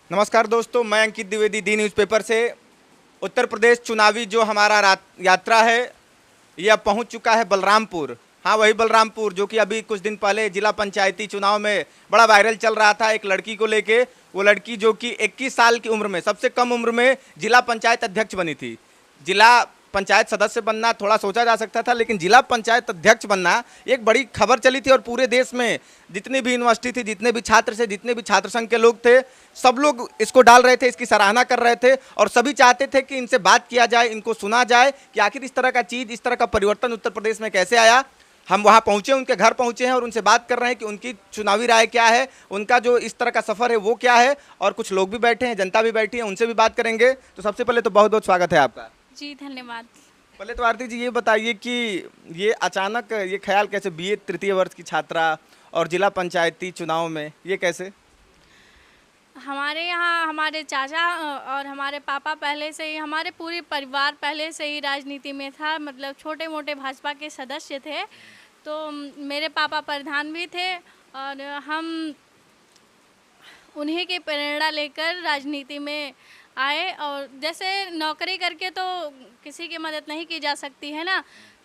नमस्कार दोस्तों, मैं अंकित द्विवेदी दी न्यूज़पेपर से। उत्तर प्रदेश चुनावी जो हमारा यात्रा है ये अब पहुंच चुका है बलरामपुर। हाँ, वही बलरामपुर जो कि अभी कुछ दिन पहले जिला पंचायती चुनाव में बड़ा वायरल चल रहा था एक लड़की को लेके। वो लड़की जो कि 21 साल की उम्र में, सबसे कम उम्र में जिला पंचायत अध्यक्ष बनी थी। जिला पंचायत सदस्य बनना थोड़ा सोचा जा सकता था, लेकिन जिला पंचायत अध्यक्ष बनना एक बड़ी खबर चली थी और पूरे देश में जितनी भी यूनिवर्सिटी थी, जितने भी छात्र थे, जितने भी छात्र संघ के लोग थे, सब लोग इसको डाल रहे थे, इसकी सराहना कर रहे थे और सभी चाहते थे कि इनसे बात किया जाए, इनको सुना जाए कि आखिर इस तरह का चीज़, इस तरह का परिवर्तन उत्तर प्रदेश में कैसे आया। हम वहाँ पहुँचे, उनके घर पहुँचे हैं और उनसे बात कर रहे हैं कि उनकी चुनावी राय क्या है, उनका जो इस तरह का सफ़र है वो क्या है। और कुछ लोग भी बैठे हैं, जनता भी बैठी है, उनसे भी बात करेंगे। तो सबसे पहले तो बहुत बहुत स्वागत है आपका। जी धन्यवाद। पहले तो आरती जी ये बताइए कि ये अचानक ये ख्याल कैसे, बीए तृतीय वर्ष की छात्रा और जिला पंचायती चुनाव में, ये कैसे? हमारे यहाँ हमारे चाचा और हमारे पापा पहले से ही, हमारे पूरे परिवार पहले से ही राजनीति में था, मतलब छोटे मोटे भाजपा के सदस्य थे। तो मेरे पापा प्रधान भी थे और हम उन्हीं की प्रेरणा लेकर राजनीति में आए। और जैसे नौकरी करके तो किसी की मदद नहीं की जा सकती है ना,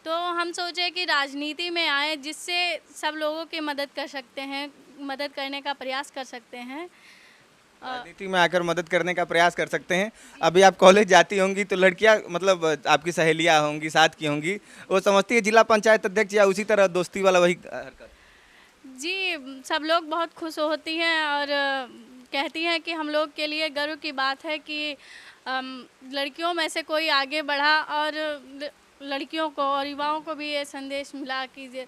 तो हम सोचे कि राजनीति में आए जिससे सब लोगों की मदद कर सकते हैं, मदद करने का प्रयास कर सकते हैं। राजनीति में आकर मदद करने का प्रयास कर सकते हैं। अभी आप कॉलेज जाती होंगी तो लड़कियां, मतलब आपकी सहेलियां होंगी, साथ की होंगी, वो समझती है जिला पंचायत अध्यक्ष या उसी तरह दोस्ती वाला वही हरकत? जी, सब लोग बहुत खुश होती हैं और कहती हैं कि हम लोग के लिए गर्व की बात है कि लड़कियों में से कोई आगे बढ़ा और लड़कियों को और युवाओं को भी ये संदेश मिला कि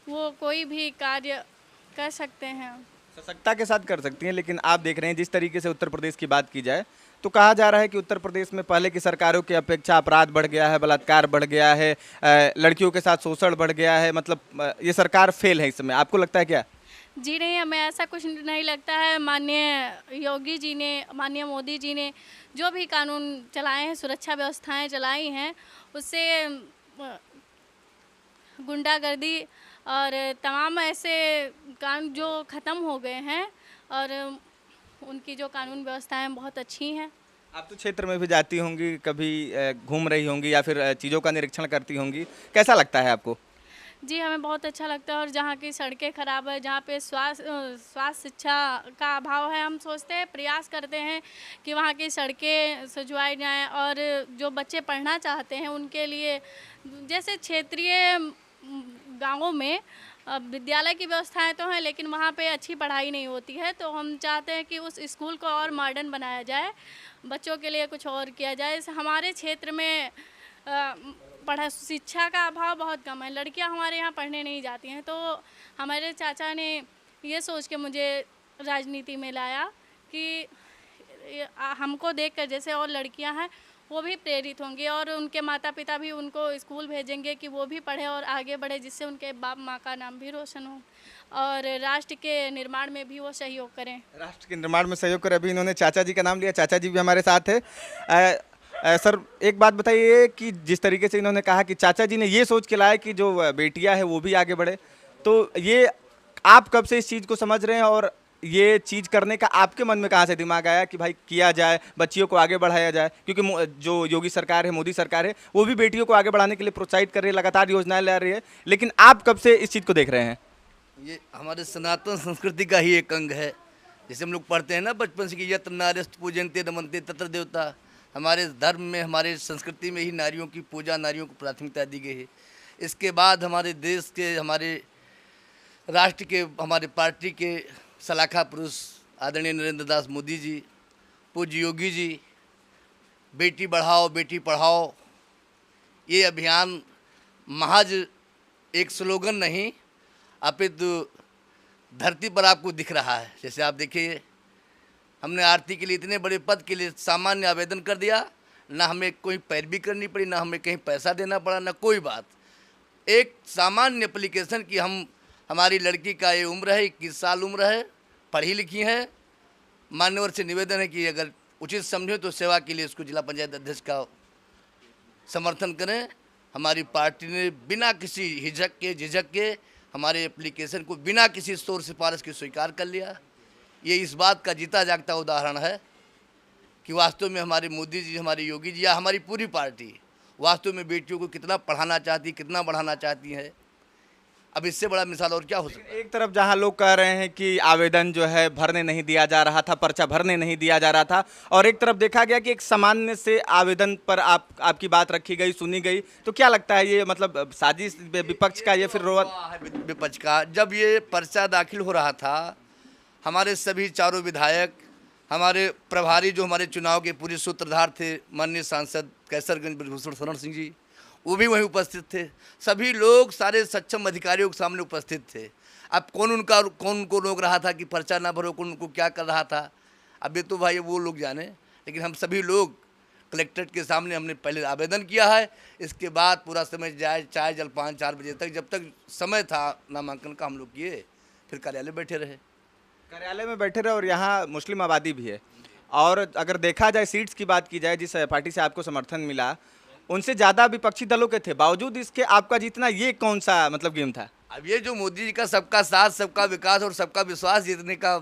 वो कोई भी कार्य कर सकते हैं। सशक्ता के साथ कर सकती हैं। लेकिन आप देख रहे हैं जिस तरीके से उत्तर प्रदेश की बात की जाए तो कहा जा रहा है कि उत्तर प्रदेश में पहले की सरकारों की अपेक्षा अपराध बढ़ गया है, बलात्कार बढ़ गया है, लड़कियों के साथ शोषण बढ़ गया है। मतलब ये सरकार फेल है इस समय, आपको लगता है क्या? जी नहीं, हमें ऐसा कुछ नहीं लगता है। माननीय योगी जी ने, माननीय मोदी जी ने जो भी कानून चलाए हैं, सुरक्षा व्यवस्थाएं चलाई हैं, उससे गुंडागर्दी और तमाम ऐसे कानून जो ख़त्म हो गए हैं और उनकी जो कानून व्यवस्थाएं बहुत अच्छी हैं। आप तो क्षेत्र में भी जाती होंगी, कभी घूम रही होंगी या फिर चीज़ों का निरीक्षण करती होंगी, कैसा लगता है आपको? जी, हमें बहुत अच्छा लगता है। और जहाँ की सड़कें ख़राब है, जहाँ पे स्वास्थ्य शिक्षा का अभाव है, हम सोचते हैं, प्रयास करते हैं कि वहाँ की सड़कें सजवाई जाएँ और जो बच्चे पढ़ना चाहते हैं उनके लिए, जैसे क्षेत्रीय गाँवों में विद्यालय की व्यवस्थाएं तो हैं लेकिन वहाँ पे अच्छी पढ़ाई नहीं होती है। तो हम चाहते हैं कि उस स्कूल को और मॉडर्न बनाया जाए, बच्चों के लिए कुछ और किया जाए। हमारे क्षेत्र में पढ़ा शिक्षा का अभाव बहुत कम है, लड़कियां हमारे यहाँ पढ़ने नहीं जाती हैं। तो हमारे चाचा ने ये सोच के मुझे राजनीति में लाया कि हमको देखकर जैसे और लड़कियां हैं वो भी प्रेरित होंगी और उनके माता पिता भी उनको स्कूल भेजेंगे कि वो भी पढ़े और आगे बढ़े, जिससे उनके बाप माँ का नाम भी रोशन हो और राष्ट्र के निर्माण में भी वो सहयोग करें। राष्ट्र के निर्माण में सहयोग कर, अभी इन्होंने चाचा जी का नाम लिया, चाचा जी भी हमारे साथ है। सर एक बात बताइए कि जिस तरीके से इन्होंने कहा कि चाचा जी ने ये सोच के लाया कि जो बेटियां हैं वो भी आगे बढ़े, तो ये आप कब से इस चीज़ को समझ रहे हैं और ये चीज़ करने का आपके मन में कहाँ से दिमाग आया कि भाई किया जाए, बच्चियों को आगे बढ़ाया जाए? क्योंकि जो योगी सरकार है, मोदी सरकार है, वो भी बेटियों को आगे बढ़ाने के लिए प्रोत्साहित कर रही है, लगातार योजनाएं ला रही है, लेकिन आप कब से इस चीज़ को देख रहे हैं? ये हमारे सनातन संस्कृति का ही एक अंग है। जैसे हम लोग पढ़ते हैं ना बचपन से कि यत्र नार्यस्तु पूजन्ते रमन्ते तत्र देवता। हमारे धर्म में, हमारे संस्कृति में ही नारियों की पूजा, नारियों को प्राथमिकता दी गई है। इसके बाद हमारे देश के, हमारे राष्ट्र के, हमारे पार्टी के सलाखा पुरुष आदरणीय नरेंद्र दास मोदी जी, पूज्य योगी जी, बेटी बढ़ाओ बेटी पढ़ाओ, ये अभियान महज एक स्लोगन नहीं अपितु धरती पर आपको दिख रहा है। जैसे आप देखिए, हमने आरती के लिए, इतने बड़े पद के लिए सामान्य आवेदन कर दिया, ना हमें कोई पैरवी करनी पड़ी, ना हमें कहीं पैसा देना पड़ा, ना कोई बात। एक सामान्य एप्लीकेशन की हमारी लड़की का ये उम्र है, 21 साल उम्र है, पढ़ी लिखी है। मान्यवर से निवेदन है कि अगर उचित समझे तो सेवा के लिए उसको जिला पंचायत अध्यक्ष का समर्थन करें। हमारी पार्टी ने बिना किसी हिचक के, झिझक के हमारे एप्लीकेशन को बिना किसी शोर सिफारिश के स्वीकार कर लिया। ये इस बात का जीता जागता उदाहरण है कि वास्तव में हमारे मोदी जी, हमारे योगी जी या हमारी पूरी पार्टी वास्तव में बेटियों को कितना पढ़ाना चाहती, कितना बढ़ाना चाहती है। अब इससे बड़ा मिसाल और क्या हो सकता है। एक तरफ जहां लोग कह रहे हैं कि आवेदन जो है भरने नहीं दिया जा रहा था, पर्चा भरने नहीं दिया जा रहा था, और एक तरफ देखा गया कि एक सामान्य से आवेदन पर आपकी बात रखी गई, सुनी गई, तो क्या लगता है ये मतलब साजिश विपक्ष का या फिर विपक्ष का। जब ये पर्चा दाखिल हो रहा था, हमारे सभी चारों विधायक, हमारे प्रभारी जो हमारे चुनाव के पूरे सूत्रधार थे, माननीय सांसद कैसरगंज ब्रजभूषण शरण सिंह जी, वो भी वहीं उपस्थित थे। सभी लोग सारे सक्षम अधिकारियों के सामने उपस्थित थे। अब कौन उनको रोक रहा था कि पर्चा ना भरो, कौन उनको क्या कर रहा था, अब ये तो भाई वो लोग जाने। लेकिन हम सभी लोग कलेक्ट्रेट के सामने हमने पहले आवेदन किया है, इसके बाद पूरा समय जाए चाय जलपान 4 बजे तक, जब तक समय था नामांकन का हम लोग किए, फिर कार्यालय बैठे रहे। कार्यालय में बैठे रहे, और यहाँ मुस्लिम आबादी भी है। और अगर देखा जाए सीट्स की बात की जाए, जिस पार्टी से आपको समर्थन मिला उनसे ज़्यादा विपक्षी दलों के थे, बावजूद इसके आपका जीतना ये कौन सा मतलब गेम था? अब ये जो मोदी जी का सबका साथ, सबका विकास और सबका विश्वास जीतने का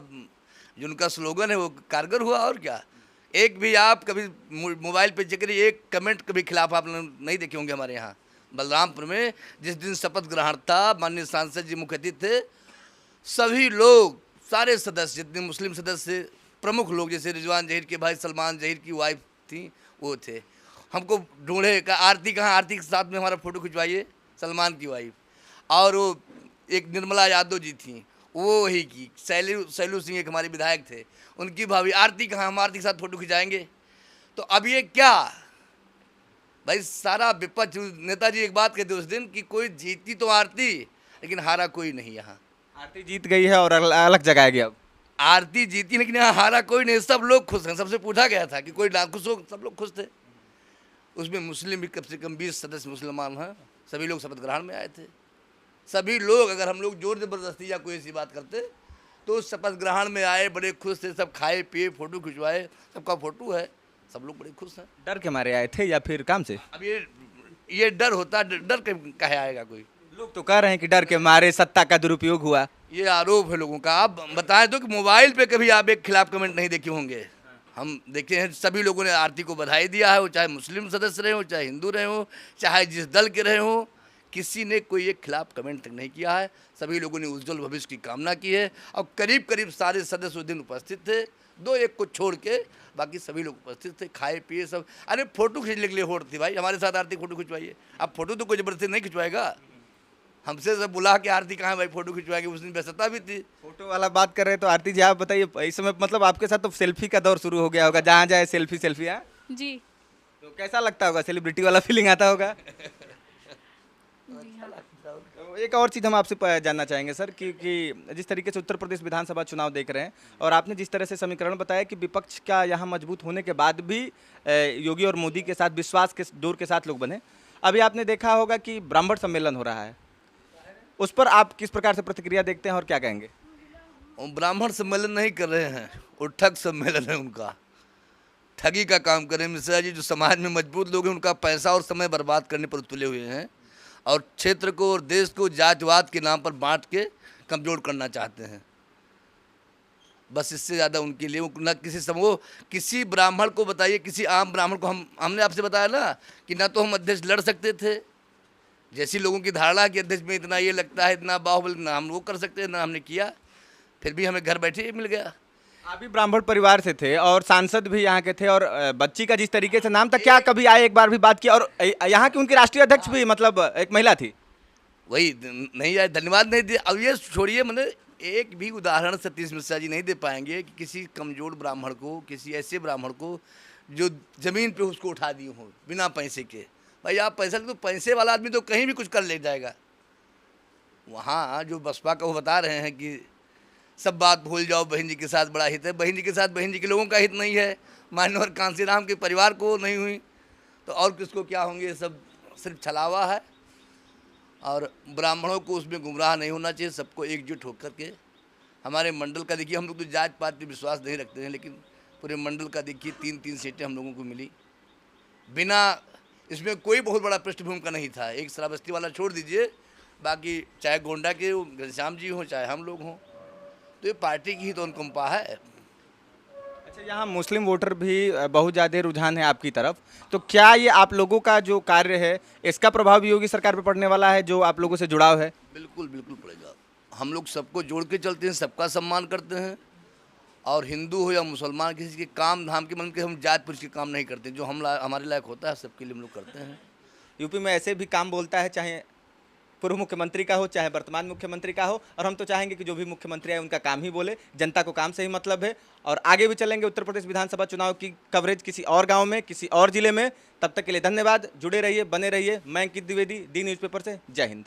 जो उनका स्लोगन है वो कारगर हुआ। और क्या, एक भी आप कभी मोबाइल पे चेक करिए, एक कमेंट कभी खिलाफ आप नहीं देखे होंगे। हमारे यहाँ बलरामपुर में जिस दिन शपथ ग्रहण था, माननीय सांसद जी मुख्य अतिथि थे, सभी लोग, सारे सदस्य, जितने मुस्लिम सदस्य, प्रमुख लोग, जैसे रिजवान जहीर के भाई सलमान जहीर की वाइफ थी, वो थे। हमको ढूंढे का आरती कहाँ, आरती के साथ में हमारा फ़ोटो खिंचवाइए, सलमान की वाइफ। और वो एक निर्मला यादव जी थी, वो वही की। सैलू सिंह एक हमारे विधायक थे, उनकी भाभी आरती कहाँ, हम आरती के साथ फ़ोटो खिंचाएंगे। तो अब ये क्या भाई, सारा विपक्ष। नेताजी एक बात कहते उस दिन कि कोई जीती तो आरती, लेकिन हारा कोई नहीं। यहाँ आरती जीत गई है और अलग जगह गया। अब आरती जीती लेकिन यहाँ हारा कोई नहीं, सब लोग खुश हैं। सबसे पूछा गया था कि कोई नाखुश हो, सब लोग खुश थे। उसमें मुस्लिम भी कम से कम 20 सदस्य मुसलमान हैं, सभी लोग शपथ ग्रहण में आए थे। सभी लोग, अगर हम लोग जोर ज़बरदस्ती या कोई ऐसी बात करते तो शपथ ग्रहण में आए, बड़े खुश थे, सब खाए पिए, फ़ोटो खिंचवाए, सबका फ़ोटो है, सब लोग बड़े खुश हैं। डर के मारे आए थे या फिर काम से? अब ये डर होता, डर के कहे आएगा कोई। लोग तो कह रहे हैं कि डर के मारे सत्ता का दुरुपयोग हुआ। ये आरोप है लोगों का। आप बताएं तो कि मोबाइल पे कभी आप एक खिलाफ कमेंट नहीं देखे होंगे। हम देखे हैं, सभी लोगों ने आरती को बधाई दिया है, वो चाहे मुस्लिम सदस्य रहे हो, चाहे हिंदू रहे हो, चाहे जिस दल के रहे हो, किसी ने कोई एक खिलाफ कमेंट तक नहीं किया है। सभी लोगों ने उज्जवल भविष्य की कामना की है। और करीब करीब सारे सदस्य उस दिन उपस्थित थे, 2-1 को छोड़ के बाकी सभी लोग उपस्थित थे, खाए पिए सब। अरे फ़ोटो खींचने के लिए होड़ थी भाई, हमारे साथ आरती फ़ोटो खिंचवाइए। अब फ़ोटो तो कोई ज़बरदस्ती नहीं खिंचवाएगा, हमसे सब बुला के आरती कहाँ भाई फ़ोटो खिंचवाएंगे। उस दिन व्यस्तता भी थी। फोटो वाला बात कर रहे हैं तो आरती जी आप बताइए, इस समय मतलब आपके साथ तो सेल्फी का दौर शुरू हो गया होगा, जहाँ जाए सेल्फी सेल्फी है। जी तो कैसा लगता होगा, सेलिब्रिटी वाला फीलिंग आता होगा? तो एक और चीज़ हम आपसे जानना चाहेंगे सर कि जिस तरीके से उत्तर प्रदेश विधानसभा चुनाव देख रहे हैं, और आपने जिस तरह से समीकरण बताया कि विपक्ष का यहाँ मजबूत होने के बाद भी योगी और मोदी के साथ विश्वास के डोर के साथ लोग बने, अभी आपने देखा होगा कि ब्राह्मण सम्मेलन हो रहा है, उस पर आप किस प्रकार से प्रतिक्रिया देखते हैं और क्या कहेंगे? ब्राह्मण सम्मेलन नहीं कर रहे हैं, वो ठग सम्मेलन है उनका। ठगी का काम कर रहे हैं मिश्रा जी। जो समाज में मजबूत लोग हैं, उनका पैसा और समय बर्बाद करने पर तुले हुए हैं, और क्षेत्र को और देश को जातिवाद के नाम पर बांट के कमजोर करना चाहते हैं। बस इससे ज़्यादा उनके लिए न किसी समूह, किसी ब्राह्मण को बताइए, किसी आम ब्राह्मण को, हमने आपसे बताया ना कि ना तो हम अध्यक्ष लड़ सकते थे, जैसी लोगों की धारणा कि अध्यक्ष में इतना ये लगता है, इतना बाहुबल, ना हम वो कर सकते हैं, ना हमने किया, फिर भी हमें घर बैठे ही मिल गया। आप भी ब्राह्मण परिवार से थे और सांसद भी यहाँ के थे, और बच्ची का जिस तरीके से नाम था, क्या कभी आए एक बार भी बात की? और यहाँ की उनकी राष्ट्रीय अध्यक्ष भी मतलब एक महिला थी। वही नहीं आए, धन्यवाद नहीं दिए। अब ये छोड़िए, मैंने एक भी उदाहरण सतीश मिश्रा जी नहीं दे पाएंगे कि किसी कमजोर ब्राह्मण को, किसी ऐसे ब्राह्मण को जो ज़मीन पे उसको उठा दिए हों बिना पैसे के। भाई आप पैसा, तो पैसे वाला आदमी तो कहीं भी कुछ कर ले जाएगा। वहाँ जो बसपा का वो बता रहे हैं कि सब बात भूल जाओ, बहन जी के साथ बड़ा हित है। बहन जी के साथ बहन जी के लोगों का हित नहीं है, मान्यवर कांसीराम के परिवार को नहीं हुई तो और किसको क्या होंगे। सब सिर्फ छलावा है, और ब्राह्मणों को उसमें गुमराह नहीं होना चाहिए। सबको एकजुट होकर के, हमारे मंडल का देखिए, हम लोग तो जात पात पे विश्वास नहीं रखते हैं, लेकिन पूरे मंडल का देखिए 3-3 सीटें हम लोगों को मिली, बिना इसमें कोई बहुत बड़ा पृष्ठभूमि का नहीं था। एक श्रावस्ती वाला छोड़ दीजिए, बाकी चाहे गोंडा के घनश्याम जी हों, चाहे हम लोग हों, तो ये पार्टी की ही तो अनुकंपा है। अच्छा, अच्छा, यहाँ मुस्लिम वोटर भी बहुत ज़्यादा रुझान है आपकी तरफ, तो क्या ये आप लोगों का जो कार्य है इसका प्रभाव भी योगी सरकार पे पड़ने वाला है, जो आप लोगों से जुड़ाव है? बिल्कुल बिल्कुल पड़ेगा। हम लोग सबको जोड़ के चलते हैं, सबका सम्मान करते हैं, और हिंदू हो या मुसलमान किसी के काम धाम के मन के हम जात पुरुष के काम नहीं करते। जो हमारे लायक होता है सबके लिए हम लोग करते हैं। यूपी में ऐसे भी काम बोलता है, चाहे पूर्व मुख्यमंत्री का हो चाहे वर्तमान मुख्यमंत्री का हो, और हम तो चाहेंगे कि जो भी मुख्यमंत्री है उनका काम ही बोले, जनता को काम से ही मतलब है। और आगे भी चलेंगे उत्तर प्रदेश विधानसभा चुनाव की कवरेज किसी और गांव में, किसी और जिले में। तब तक के लिए धन्यवाद, जुड़े रहिए, बने रहिए। मैं अंकित द्विवेदी, डी न्यूज़पेपर से। जय हिंद।